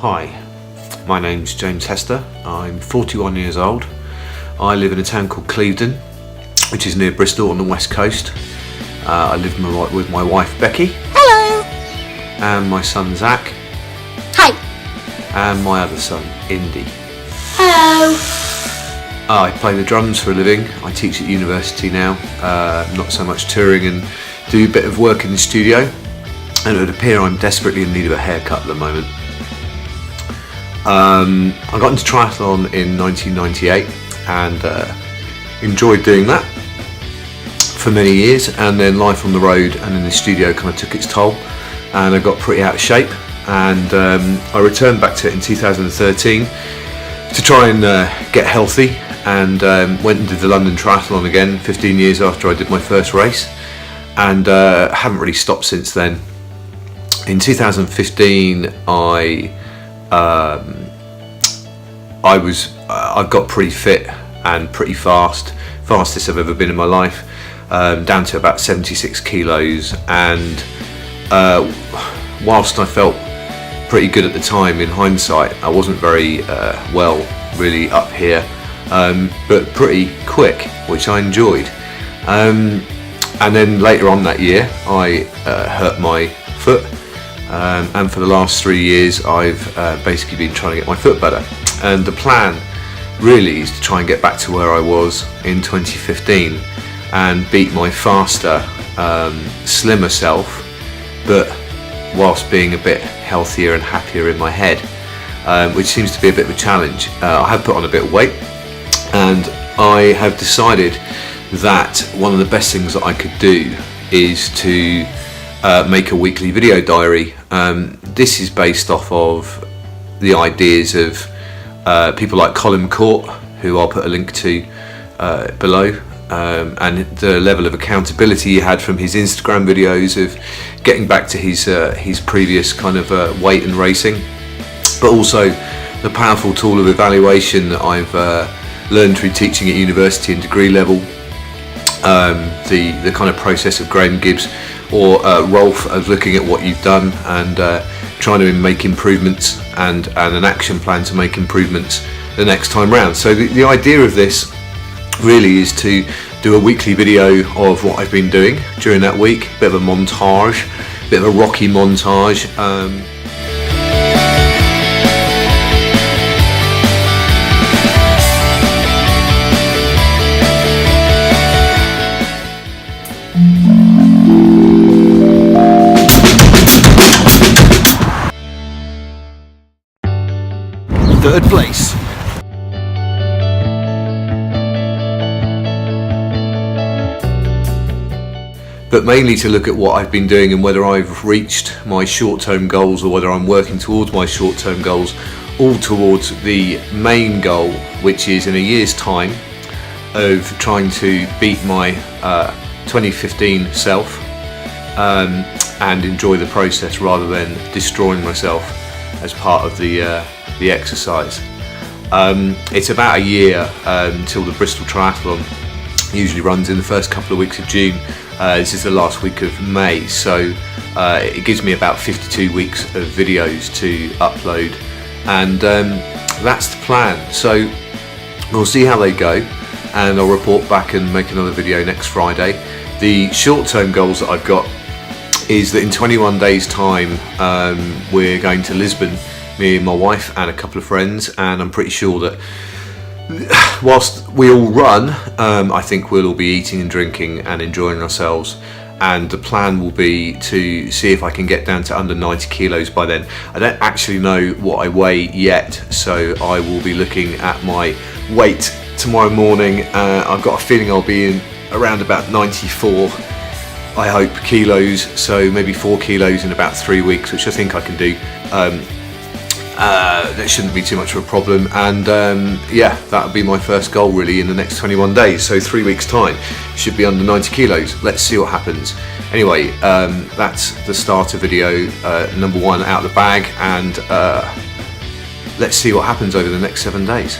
Hi, my name's James Hester. I'm 41 years old. I live in a town called Clevedon, which is near Bristol on the west coast. I live with my wife Becky. Hello. And my son Zach. Hi. And my other son Indy. Hello. I play the drums for a living. I teach at university now, not so much touring, and do a bit of work in the studio. And it would appear I'm desperately in need of a haircut at the moment. I got into triathlon in 1998 and enjoyed doing that for many years, and then life on the road and in the studio kind of took its toll, and I got pretty out of shape, and I returned back to it in 2013 to try and get healthy, and went and did the London Triathlon again 15 years after I did my first race, and haven't really stopped since then. In 2015 I got pretty fit and pretty fastest I've ever been in my life, down to about 76 kilos, and whilst I felt pretty good at the time, in hindsight I wasn't very well really up here, but pretty quick, which I enjoyed, and then later on that year I hurt my foot, and for the last 3 years I've basically been trying to get my foot better, and the plan really is to try and get back to where I was in 2015 and beat my faster, slimmer self, but whilst being a bit healthier and happier in my head, which seems to be a bit of a challenge. I have put on a bit of weight, and I have decided that one of the best things that I could do is to make a weekly video diary. This is based off of the ideas of people like Colin McCourt, who I'll put a link to below, and the level of accountability he had from his Instagram videos of getting back to his previous kind of weight and racing, but also the powerful tool of evaluation that I've learned through teaching at university and degree level, the kind of process of Graham Gibbs or Rolf, of looking at what you've done and trying to make improvements, and an action plan to make improvements the next time round. So the idea of this really is to do a weekly video of what I've been doing during that week, bit of a montage, bit of a Rocky montage. Third place. But mainly to look at what I've been doing and whether I've reached my short-term goals or whether I'm working towards my short-term goals, all towards the main goal, which is in a year's time of trying to beat my 2015 self, and enjoy the process rather than destroying myself as part of the exercise. It's about a year until the Bristol Triathlon. Usually runs in the first couple of weeks of June. This is the last week of May, so it gives me about 52 weeks of videos to upload, and that's the plan. So we'll see how they go, and I'll report back and make another video next Friday. The short-term goals that I've got is that in 21 days time we're going to Lisbon, me and my wife and a couple of friends, and I'm pretty sure that whilst we all run, I think we'll all be eating and drinking and enjoying ourselves, and the plan will be to see if I can get down to under 90 kilos by then. I don't actually know what I weigh yet, so I will be looking at my weight tomorrow morning. I've got a feeling I'll be in around about 94, I hope, kilos, so maybe 4 kilos in about 3 weeks, which I think I can do. That shouldn't be too much of a problem, and yeah, that would be my first goal really in the next 21 days, so 3 weeks time should be under 90 kilos. Let's see what happens. Anyway, that's the starter video, number 1 out of the bag, and let's see what happens over the next 7 days.